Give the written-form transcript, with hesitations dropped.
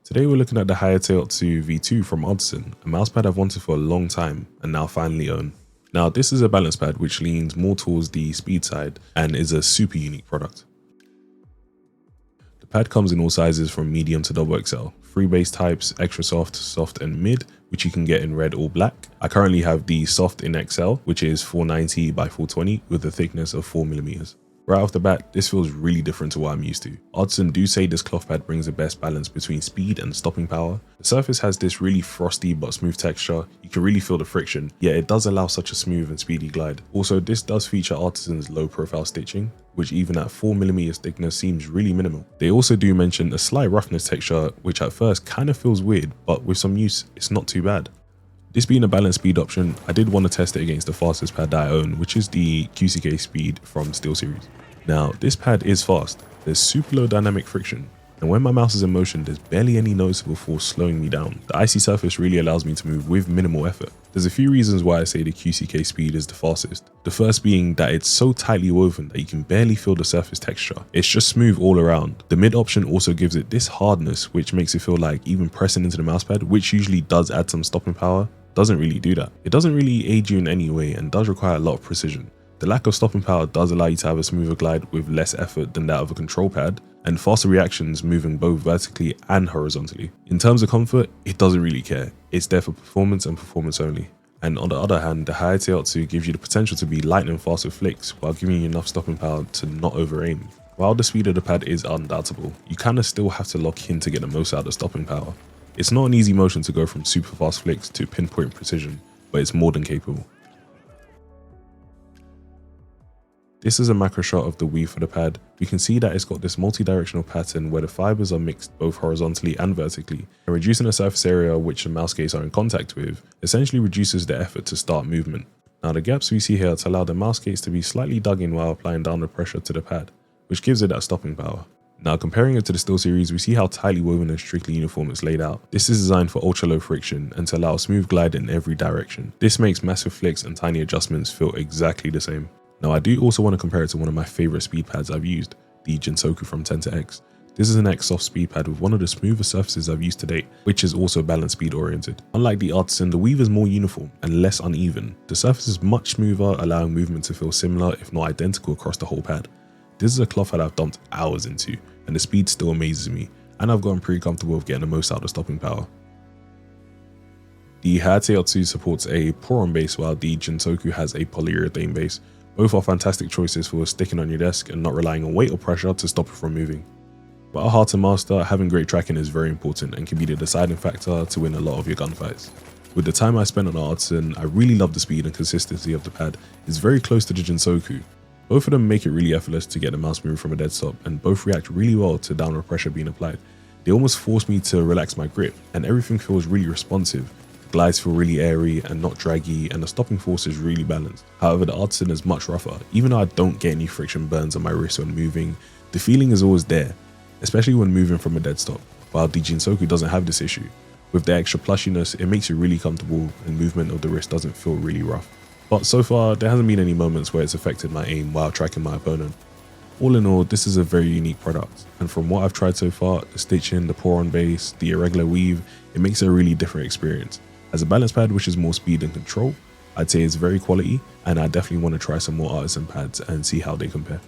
Today we're looking at the HAYATE-OTSU V2 from Artisan, a mousepad I've wanted for a long time and now finally own. Now this is a balance pad which leans more towards the speed side and is a super unique product. The pad comes in all sizes from medium to XXL, 3 base types, extra soft, soft and mid, which you can get in red or black. I currently have the soft in XL, which is 490 by 420 with a thickness of 4mm. Right off the bat, this feels really different to what I'm used to. Artisan do say this cloth pad brings the best balance between speed and stopping power. The surface has this really frosty but smooth texture. You can really feel the friction, yet it does allow such a smooth and speedy glide. Also, this does feature Artisan's low profile stitching, which even at 4mm thickness seems really minimal. They also do mention a slight roughness texture, which at first kind of feels weird, but with some use, it's not too bad. This being a balanced speed option, I did want to test it against the fastest pad that I own, which is the QCK Speed from SteelSeries. Now, this pad is fast, there's super low dynamic friction, and when my mouse is in motion, there's barely any noticeable force slowing me down. The icy surface really allows me to move with minimal effort. There's a few reasons why I say the QCK Speed is the fastest. The first being that it's so tightly woven that you can barely feel the surface texture. It's just smooth all around. The mid option also gives it this hardness, which makes it feel like even pressing into the mousepad, which usually does add some stopping power, doesn't really do that. It doesn't really aid you in any way and does require a lot of precision. The lack of stopping power does allow you to have a smoother glide with less effort than that of a control pad, and faster reactions moving both vertically and horizontally. In terms of comfort, it doesn't really care. It's there for performance and performance only. And on the other hand, the HAYATE-OTSU gives you the potential to be lightning fast with flicks while giving you enough stopping power to not over aim. While the speed of the pad is undoubtable, you kinda still have to lock in to get the most out of stopping power. It's not an easy motion to go from super fast flicks to pinpoint precision, but it's more than capable. This is a macro shot of the weave for the pad. You can see that it's got this multi-directional pattern where the fibers are mixed both horizontally and vertically, and reducing the surface area which the mouse gates are in contact with essentially reduces the effort to start movement. Now the gaps we see here to allow the mouse gates to be slightly dug in while applying downward pressure to the pad, which gives it that stopping power. Now comparing it to the SteelSeries, we see how tightly woven and strictly uniform it's laid out. This is designed for ultra low friction and to allow a smooth glide in every direction. This makes massive flicks and tiny adjustments feel exactly the same. Now I do also want to compare it to one of my favorite speed pads I've used, the Jinsoku from 10 to X. This is an X soft speed pad with one of the smoothest surfaces I've used to date, which is also balance speed oriented. Unlike the Artisan, the weave is more uniform and less uneven. The surface is much smoother, allowing movement to feel similar if not identical across the whole pad. This is a cloth pad I've dumped hours into, and the speed still amazes me, and I've gotten pretty comfortable with getting the most out of stopping power. The HAYATE-OTSU supports a pour-on base while the Jinsoku has a polyurethane base. Both are fantastic choices for sticking on your desk and not relying on weight or pressure to stop it from moving. While hard to master, having great tracking is very important and can be the deciding factor to win a lot of your gunfights. With the time I spent on Artisan, I really love the speed and consistency of the pad. It's very close to the Jinsoku. Both of them make it really effortless to get the mouse moving from a dead stop, and both react really well to downward pressure being applied. They almost force me to relax my grip, and everything feels really responsive. Glides feel really airy and not draggy, and the stopping force is really balanced. However, the Artisan is much rougher. Even though I don't get any friction burns on my wrist when moving, the feeling is always there, especially when moving from a dead stop, while the Jinsoku doesn't have this issue. With the extra plushiness, it makes you really comfortable and movement of the wrist doesn't feel really rough. But so far, there hasn't been any moments where it's affected my aim while tracking my opponent. All in all, this is a very unique product, and from what I've tried so far, the stitching, the pour-on base, the irregular weave, it makes it a really different experience. As a balance pad which is more speed and control, I'd say it's very quality, and I definitely want to try some more Artisan pads and see how they compare.